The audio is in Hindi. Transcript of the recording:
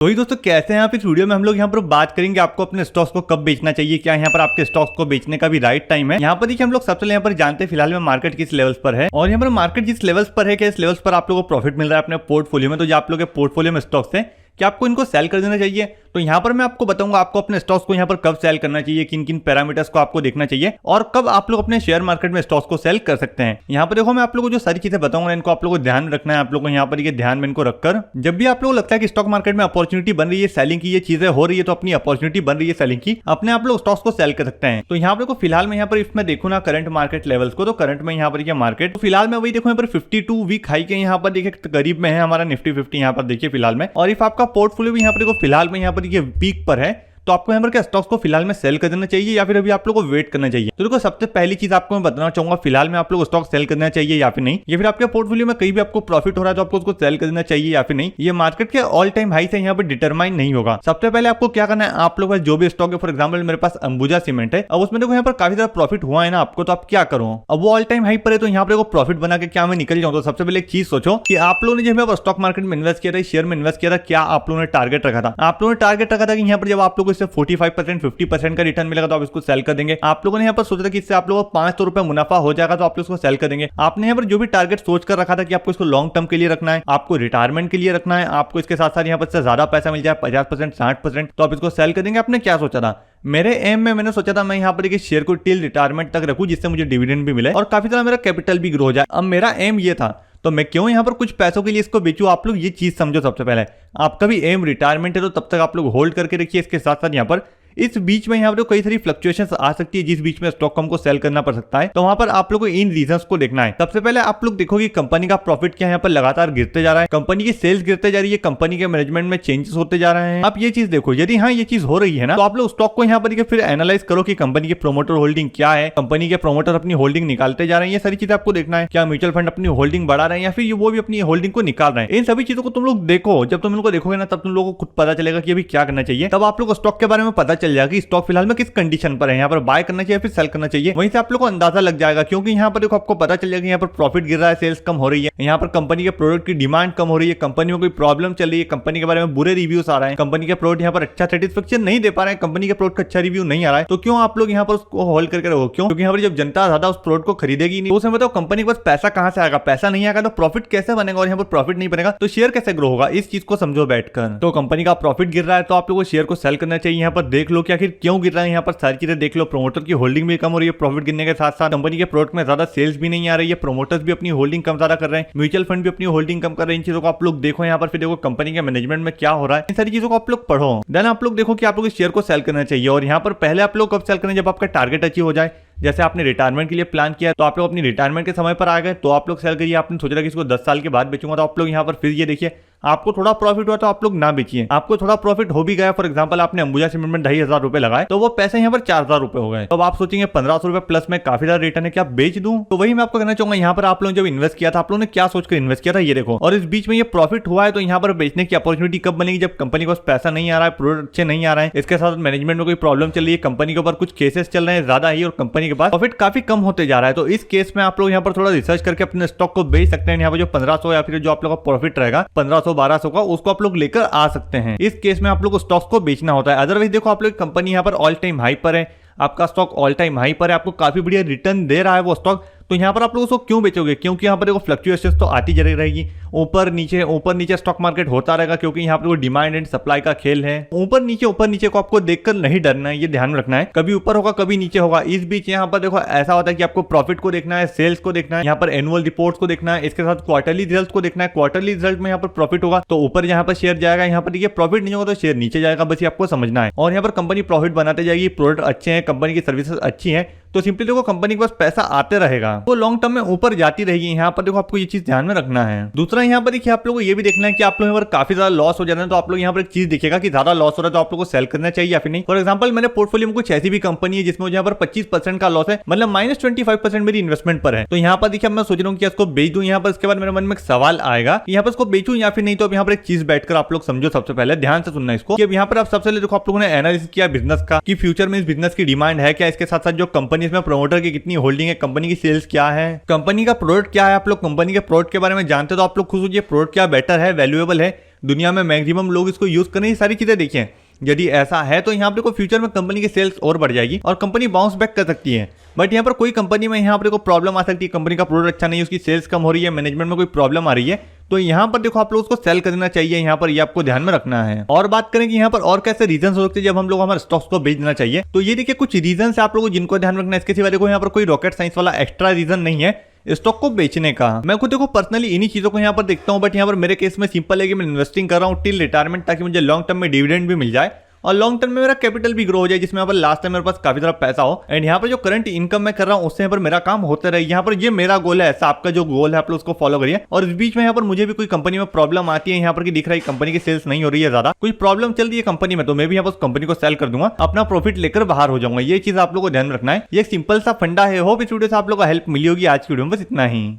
तो ही दोस्तों कैसे हैं आप। इस वीडियो में हम लोग यहाँ पर बात करेंगे आपको अपने स्टॉक्स को कब बेचना चाहिए, क्या यहाँ पर आपके स्टॉक्स को बेचने का भी राइट टाइम है। यहाँ पर देखिए हम लोग सबसे यहाँ पर जानते हैं फिलहाल में मार्केट किस लेवल्स पर है और यहाँ पर मार्केट जिस लेवल्स पर है क्या इस लेवल्स पर आप लोगों को प्रॉफिट मिल रहा है अपने पोर्टफोलियो में। तो जो आप लोग के पोर्टफोलियो में स्टॉक्स है क्या आपको इनको सेल कर देना चाहिए। तो यहाँ पर मैं आपको बताऊंगा आपको अपने स्टॉक्स को यहाँ पर कब सेल करना चाहिए, किन किन पैरामीटर्स को आपको देखना चाहिए और कब आप लोग अपने शेयर मार्केट में स्टॉक्स को सेल कर सकते हैं। यहाँ पर देखो मैं आप लोगों को जो सारी चीजें बताऊंगा इनको आप लोगों को ध्यान रखना है। आप लोगों को यहाँ पर ये ध्यान में इनको रखकर जब भी आप लोगों को लगता है कि स्टॉक मार्केट में अपॉर्चुनिटी बन रही है सेलिंग की, ये चीजें हो रही है तो अपनी अपॉर्चुनिटी बन रही है सेलिंग की, अपने आप लोग स्टॉक्स को सेल कर सकते हैं। तो यहाँ पर देखो फिलहाल में यहाँ पर इसमें देखो ना करंट मार्केट लेवल्स को, तो करंट में यहाँ पर ये मार्केट तो फिलहाल में वही देखो यहाँ पर 52 वीक हाई के यहाँ पर देखिए करीब में है हमारा निफ्टी 50 यहाँ पर देखिए फिलहाल में। और इफ आपका पोर्टफोलियो भी यहाँ पर देखो फिलहाल में यहाँ पर ये पीक पर है तो आपको यहाँ पर क्या स्टॉक्स को फिलहाल में सेल कर देना चाहिए या फिर अभी आप लोग को वेट करना चाहिए। तो देखो सबसे पहली चीज आपको मैं बताना चाहूंगा फिलहाल में आप लोग स्टॉक सेल करना चाहिए या फिर नहीं, या फिर आपके पोर्टफोलियो में कहीं भी आपको प्रॉफिट हो रहा है तो आपको उसको सेल कर देना चाहिए या फिर नहीं। ये मार्केट के ऑल टाइम हाई से यहाँ पर डिटरमाइन नहीं होगा। सबसे पहले आपको क्या करना है, आप लोग जो भी स्टॉक है, फॉर एग्जाम्पल मेरे पास अंबुजा सीमेंट है, अब उसमें देखो यहाँ पर काफी ज्यादा प्रॉफिट हुआ है ना आपको, तो आप क्या करो, अब वो ऑल टाइम हाई पर है तो यहाँ पर प्रॉफिट बना के क्या मैं निकल जाऊँ। तो सबसे पहले एक चीज सोचो कि आप लोगों ने जब स्टॉक मार्केट में इन्वेस्ट किया था, शेयर में इन्वेस्ट किया था, क्या आप लोगों ने टारगेट रखा था। आप लोगों ने टारगेट रखा था कि यहाँ पर जब आप लोगों को इससे 45% 50% का रिटर्न मिलेगा तो आप इसको सेल कर देंगे। आप लोगों ने यहाँ पर सोचा था कि इससे आप लोगों को 500 रुपए मुनाफा हो जाएगा तो आप लोग इसको सेल कर देंगे। आपने यहाँ पर जो भी टारगेट सोच कर रखा था कि आपको इसको लॉन्ग टर्म के लिए रखना है, आपको रिटायरमेंट के लिए रखना है, आपको इसके साथ साथ यहाँ पर ज्यादा पैसा मिल जाए 50% 60%, तो आप इसको सेल कर देंगे। आपने क्या सोचा था, मेरे एम में मैंने सोचा था मैं यहाँ पर एक शेयर को टिल रिटायरमेंट तक रखूं जिससे मुझे डिविडेंड भी मिले और काफी ज्यादा मेरा कैपिटल भी ग्रो हो जाए। अब मेरा एम ये था तो मैं क्यों यहाँ पर कुछ पैसों के लिए इसको बेचूं। आप लोग ये चीज समझो, सबसे पहले आपका भी एम रिटायरमेंट है तो तब तक आप लोग होल्ड करके रखिए। इसके साथ साथ यहाँ पर इस बीच में यहाँ पर कई सारी फ्लक्चुएशंस आ सकती है जिस बीच में स्टॉक हमको सेल करना पड़ सकता है। तो वहां पर आप लोगों को इन रीजंस को देखना है। सबसे पहले आप लोग देखो कि कंपनी का प्रॉफिट क्या यहाँ पर लगातार गिरते जा रहा है, कंपनी की सेल्स गिरते जा रही है, कंपनी के मैनेजमेंट में चेंजेस होते जा रहे हैं। आप ये चीज देखो, यदि हाँ ये चीज हो रही है ना तो आप लोग स्टॉक को यहाँ पर फिर एनालाइज करो कि कंपनी के प्रोमोटर होल्डिंग क्या है, कंपनी के प्रोमोटर अपनी होल्डिंग निकालते जा रहे हैं, ये सारी चीजें आपको देखना है। क्या म्यूचुअल फंड अपनी होल्डिंग बढ़ा रहे हैं या फिर वो भी अपनी होल्डिंग को निकाल रहे हैं। इन सभी चीजों को तुम लोग देखो। जब तुम इनको देखोगे ना तब तुम लोगों को खुद पता चलेगा कि अभी क्या करना चाहिए। तब आप लोग को स्टॉक के बारे में पता चल जाएगा कि स्टॉक फिलहाल में किस कंडीशन पर है, यहाँ पर बाय करना चाहिए फिर सेल करना चाहिए। वहीं से आप लोग को अंदाजा लग जाएगा क्योंकि यहाँ पर देखो आपको पता चल जाएगा यहाँ पर प्रॉफिट गिर रहा है, सेल्स कम हो रही है, यहाँ पर कंपनी के प्रोडक्ट की डिमांड कम हो रही है, कंपनी में कोई प्रॉब्लम चल रही है, कंपनी के बारे में बुरे रिव्यूज आ रहे हैं, कंपनी के प्रोडक्ट यहाँ पर अच्छा सेटिस्फेक्शन नहीं दे पा रहे हैं, कंपनी के प्रोडक्ट का अच्छा रिव्यू नहीं आ रहा है। तो क्यों आप लोग यहाँ पर उसको होल्ड करके रहो, क्यों? क्योंकि यहाँ पर जब जनता ज्यादा उस प्रोडक्ट को खरीदेगी नहीं, उसमें बताओ कंपनी के पास पैसा कहां से आएगा, पैसा नहीं आएगा तो प्रॉफिट कैसे बनेगा, और यहाँ पर प्रॉफिट नहीं बनेगा तो शेयर कैसे ग्रो होगा। इस चीज को समझो बैठकर। तो कंपनी का प्रॉफिट गिर रहा है तो आप लोगों को शेयर को सेल करना चाहिए। यहाँ पर देख लो कि आखिर क्यों गिर रहा है, यहाँ पर सारी चीजें देख लो। प्रोमोटर की होल्डिंग भी कम हो रही है, प्रॉफिट गिरने के साथ साथ कंपनी के प्रोडक्ट में ज्यादा सेल्स भी नहीं आ रही है, प्रोमोटर्स भी अपनी होल्डिंग कम ज्यादा कर रहे हैं, म्यूचुअल फंड भी अपनी होल्डिंग कम कर रहे हैं। इन चीजों को आप लोग देखो यहाँ पर, फिर देखो कंपनी के मैनेजमेंट में क्या हो रहा है, इन सारी चीजों को आप लोग पढ़ो। देन आप लोग देखो कि आप लोग इस शेयर को सेल करना चाहिए। और यहाँ पर पहले आप लोग कब सेल करें, जब आपका टारगेट अचीव हो जाए। जैसे आपने रिटायरमेंट के लिए प्लान किया तो आप लोग अपनी रिटायरमेंट के समय पर आ गए तो आप लोग सेल करिए। आपने सोचा कि इसको 10 साल के बाद बेचूंगा तो आप लोग यहाँ पर फिर ये देखिए आपको थोड़ा प्रॉफिट हुआ तो आप लोग ना बेचिए। आपको थोड़ा प्रॉफिट हो भी गया, फॉर एग्जांपल आपने अंबुजा सीमेंट में 2,500 रुपए लगाए तो वो पैसे यहाँ पर 4,000 रुपए हो गए। तो आप सोचेंगे 1,500 रुपए प्लस में काफी ज्यादा रिटर्न है, क्या बेच दूं। तो वही मैं आपको कहना चाहूंगा, यहाँ पर आप लोग जब इन्वेस्ट किया था आप लोगों ने क्या सोचकर इन्वेस्ट किया था ये देखो। और इस बीच में ये प्रॉफिट हुआ है तो यहाँ पर बेचने की अपॉर्चुनिटी कब बनेगी, जब कंपनी के पास पैसा नहीं आ रहा है, प्रोडक्ट अच्छे नहीं आ रहे हैं, इसके साथ मैनेजमेंट में कोई प्रॉब्लम चल रही है, कंपनी के ऊपर कुछ केसेस चल रहे हैं ज्यादा ही और कंपनी के पास प्रॉफिट काफी कम होते जा रहा है। तो इस केस में आप लोग यहाँ पर थोड़ा रिसर्च करके अपने स्टॉक को बेच सकते हैं। यहाँ पर जो 1500 या फिर जो आप लोग का प्रॉफिट रहेगा 1500-1200 का, उसको आप लोग लेकर आ सकते हैं। इस केस में आप लोग को स्टॉक्स को बेचना होता है। अदरवाइज देखो आप लोग कंपनी यहाँ पर ऑल टाइम हाई पर है, आपका स्टॉक ऑल टाइम हाई पर है, आपको काफी बढ़िया रिटर्न दे रहा है वो स्टॉक, तो यहाँ पर आप लोग उसको क्यों बेचोगे। क्योंकि यहाँ पर देखो फ्लक्चुएशंस तो आती जरूर रहेगी, ऊपर नीचे स्टॉक मार्केट होता रहेगा क्योंकि यहाँ पर डिमांड एंड सप्लाई का खेल है। ऊपर नीचे को आपको देखकर नहीं डरना है, ये ध्यान रखना है। कभी ऊपर होगा कभी नीचे होगा। इस बीच यहाँ पर देखो ऐसा होता है कि आपको प्रॉफिट को देखना है, सेल्स को देखना है, यहाँ पर एनुअल रिपोर्ट्स को देखना है, इसके साथ क्वार्टरली रिजल्ट को देखना है। क्वार्टरली रिजल्ट में यहाँ पर प्रॉफिट होगा तो ऊपर यहाँ पर शेयर जाएगा, यहाँ पर देखिए प्रॉफिट नहीं होगा तो शेयर नीचे जाएगा, बस ये आपको समझना है। और यहाँ पर कंपनी प्रॉफिट बनाते जाएगी, प्रोडक्ट अच्छे हैं, कंपनी की सर्विसेज अच्छी है तो सिंपली देखो कंपनी के पास पैसा आते रहेगा, वो लॉन्ग टर्म में ऊपर जाती रहेगी। यहाँ पर देखो आपको ये चीज ध्यान में रखना है। दूसरा यहाँ पर देखिए आप लोगों को ये भी देखना है कि आप लोग यहाँ पर काफी ज्यादा लॉस हो जाता है तो आप लोग यहाँ पर एक चीज देखिएगा कि ज्यादा लॉस हो रहा है तो आप लोग को सेल करना चाहिए या फिर नहीं। फॉर एग्जाम्पल मेरे पोर्टफोलियो में कुछ ऐसी भी कंपनी है जिसमें यहाँ पर 25% का लॉस है, मतलब -25% मेरी इन्वेस्टमेंट पर है। तो यहाँ पर देखिए मैं सोच रहा हूँ कि इसको बेच दूं। यहाँ पर इसके बाद मेरे मन में एक सवाल आएगा कि यहाँ पर इसको बेचूं या फिर नहीं। तो अब यहाँ पर एक चीज बैठकर आप लोग समझो, सबसे पहले ध्यान से सुनना इसको। यहाँ पर आप सबसे पहले देखो आप लोगों ने एनालिसिस किया बिजनेस का कि फ्यूचर में इस बिजनेस की डिमांड है क्या, इसके साथ साथ जो कंपनी में प्रोमोटर की कितनी होल्डिंग है, कंपनी की सेल्स क्या है, कंपनी का प्रोडक्ट क्या है। आप लोग कंपनी के प्रोडक्ट के बारे में जानते हो तो आप लोग खुश हो, ये प्रोडक्ट क्या बेटर है, वैल्यूएबल है, दुनिया में मैक्सिमम लोग इसको यूज करें, ये सारी चीजें देखिए। यदि ऐसा है तो यहाँ पर देखो फ्यूचर में कंपनी की सेल्स और बढ़ जाएगी और कंपनी बाउंस बैक कर सकती है। बट यहाँ पर कोई कंपनी में यहाँ पर देखो प्रॉब्लम आ सकती है, कंपनी का प्रोडक्ट अच्छा नहीं है, उसकी सेल्स कम हो रही है, मैनेजमेंट में कोई प्रॉब्लम आ रही है, तो यहाँ पर देखो आप लोग उसको सेल कर देना चाहिए। यहाँ पर ये आपको ध्यान में रखना है। और बात करें कि यहाँ पर और कैसे रीजन हो सकते हैं जब हम लोग हमारे स्टॉक्स को बेच देना चाहिए, तो ये देखिए कुछ रीजन है आप लोगों को जिनको ध्यान रखना है। इसके सिवा देखो यहाँ पर कोई रॉकेट साइंस वाला एक्स्ट्रा रीजन नहीं है स्टॉक को बेचने का। मैं खुद देखो पर्सनली इन्हीं चीजों को यहाँ पर देखता हूँ, बट यहाँ पर मेरे केस में सिंपल है कि मैं इन्वेस्टिंग कर रहा हूँ टिल रिटायरमेंट, ताकि मुझे लॉन्ग टर्म में डिविडेंड भी मिल जाए और लॉन्ग टर्म में मेरा कैपिटल भी ग्रो हो जाए, जिसमें यहाँ पर लास्ट टाइम मेरे पास काफी सारा पैसा हो। एंड यहाँ पर जो करंट इनकम मैं कर रहा हूँ उससे यहाँ पर मेरा काम होता रहे। यहाँ पर ये मेरा गोल है। ऐसा आपका जो गोल है आप लोग उसको फॉलो करिए। और इस बीच में यहाँ पर मुझे भी कोई कंपनी में प्रॉब्लम आती है, यहाँ पर कि दिख रहा है कंपनी की सेल्स नहीं हो रही है, ज्यादा कोई प्रॉब्लम चल रही है कंपनी में, तो मैं भी यहाँ पर उस कंपनी को सेल कर दूंगा, अपना प्रॉफिट लेकर बाहर हो जाऊंगा। ये चीज आप लोग को ध्यान रखना है। ये एक सिंपल सा फंडा है। होप इस वीडियो से आप लोग को हेल्प मिली होगी। आज की वीडियो में बस इतना ही।